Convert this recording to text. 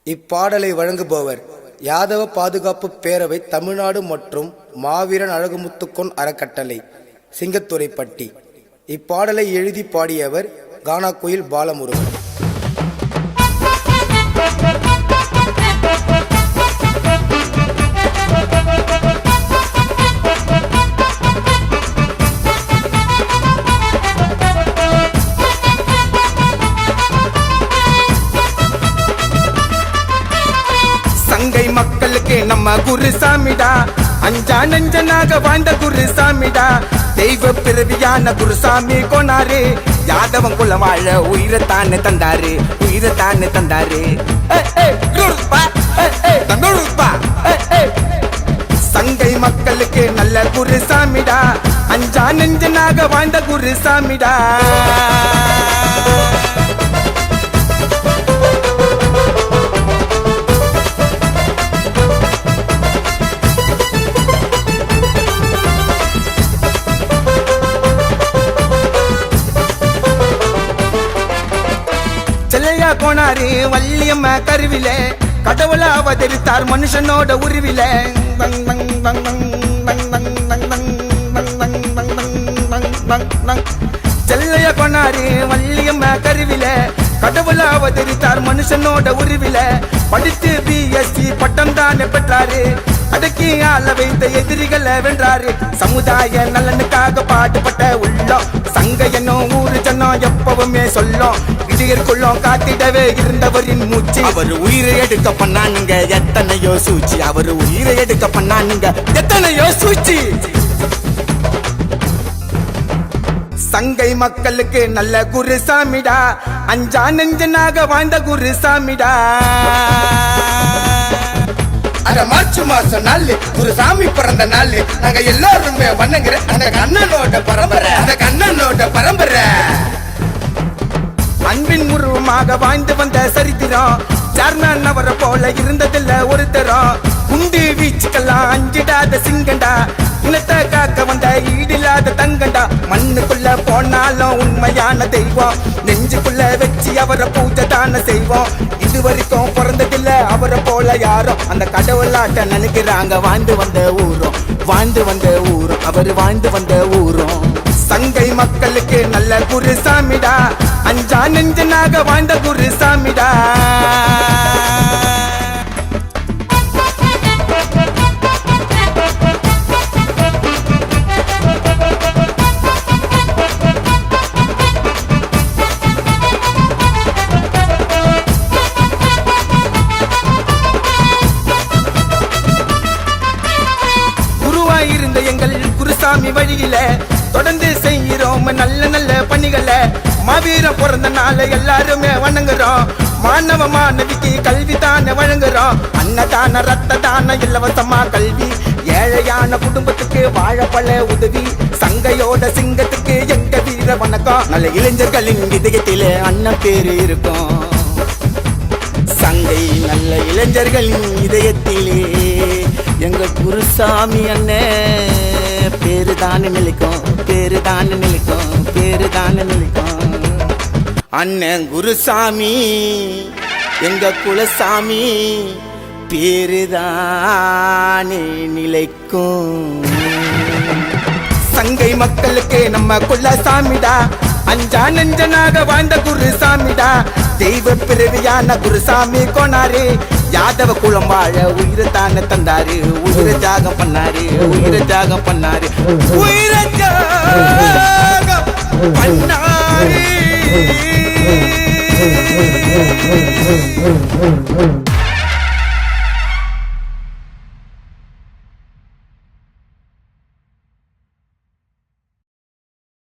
இப்பாடலை வழங்குபவர் யாதவ பாதுகாப்பு பேரவை தமிழ்நாடு மற்றும் மாவீரன் அழகுமுத்துக்கொன் அறக்கட்டளை சிங்கத்துறைப்பட்டி. இப்பாடலை எழுதி பாடியவர் கானாக்குயில் பாலமுருகன். சங்கை மக்களுக்கு நம்ம குருசாமிடா, அஞ்சா நெஞ்சனாக வாழ்ந்த குருசாமிடா. தெய்வ பிறவியான குருசாமி கோனாரு, யாதவன் குல வாழ உயிரத்தானே தந்தாரு, உயிரத்தானே தந்தாரு. சங்கை மக்களுக்கு நல்ல குருசாமிடா, அஞ்சா நெஞ்சனாக வாழ்ந்த குருசாமிடா. செல்லையா கோனாரு வள்ளியம்ம கருவில, கடவுள அவதரித்தார் மனுஷனோட உருவில. செல்லையா கோனாரு வள்ளியம்ம கருவில, கடவுள அவதரித்தார் மனுஷனோட உருவில. படித்து பிஎஸ்சி பட்டம் தானே பெற்றாரு, அடக்கி ஆள வைத்த எதிரிகளை வென்றாரு. சமுதாய நலனுக்காக பாடுபட்ட உள்ளம், சங்க என்னும் ஊரு ஜனம் எப்பவுமே சொல்லும். இடியற்குள்ளும் காத்திடவே இருந்தவரின் மூச்சு, அவர் உயிரை எடுக்க பண்ணானுங்க எத்தனையோ சூழ்ச்சி, அவர் உயிரை எடுக்க பண்ணானுங்க எத்தனையோ சூழ்ச்சி. சங்கை மக்களுக்கு நல்ல குருசாமிடா, அஞ்சா நெஞ்சனாக வாழ்ந்த குருசாமிடா. அந்த மார்ச் மாசம் நாள் குருசாமி பிறந்த நாள், நாங்க எல்லாருமே வணங்குற அந்த கண்ணனோட பரம்பரை, அந்த கண்ணனோட பரம்பரை. அன்பின் உருவமாக வாழ்ந்து வந்த சரித்திரம், சேர்மன் அவரை போல இருந்ததில்ல ஒருத்தரம். குண்டு வீச்சுக்கெல்லாம் அஞ்சிடாத சிங்கண்டா, இனத்தை காக்க வந்த ஈடில்லாத தங்கண்டா. மண்ணுக்குள்ள போனாலும் உண்மையான தெய்வம், நெஞ்சுக்குள்ள வச்சு அவரை பூஜை தானே செய்வோம். இதுவரைக்கும் பிறந்ததில்ல அவரை போல யாரும், அந்த கடவுளாட்ட நினைக்கிறாங்க வாழ்ந்து வந்த ஊரும், வாழ்ந்து வந்த ஊரும், அவர் வாழ்ந்து வந்த ஊரும். சங்கை மக்களுக்கு நல்ல குருசாமிடா, அஞ்சா நெஞ்சனாக வாழ்ந்த குருசாமிடா. குருவாயிருந்த எங்கள் குருசாமி வழியில தொடர்ந்து செய்கிறோம் நல்ல நல்ல பணிகளை. மாவீரம் பிறந்த நாள எல்லாருமே வணங்குறோம், மாணவ மாணவிக்கு கல்வி தானே வழங்குறோம். அன்னதான ரத்த தான இலவசமா கல்வி, ஏழையான குடும்பத்துக்கு வாழப்பழ உதவி. சங்கையோட சிங்கத்துக்கு எங்க வீர வணக்கம், நல்ல இளைஞர்களின் இதயத்திலே அண்ணன் பேரு இருக்கும். சங்கை நல்ல இளைஞர்களின் இதயத்திலே எங்க குருசாமி அண்ணன் பேரு தானே நிலைக்கும், பேரு தானே நிலைக்கும், பேரு தானே நிலைக்கும். அண்ணன் குருசாமி எங்க குலசாமி பேரு தானே நிலைக்கும். சங்கை மக்களுக்கு நம்ம குலசாமிடா, அஞ்சா நெஞ்சனாக வாழ்ந்த குருசாமிடா. தெய்வ பிறவியான குருசாமி கோனாரு, யாதவ குலம் வாழ உயிரை தானே தந்தாரு, உயிரை தியாகம் பண்ணாரு, உயிரை தியாகம் பண்ணாரு, உயிரை தியாகம் பண்ணாரு.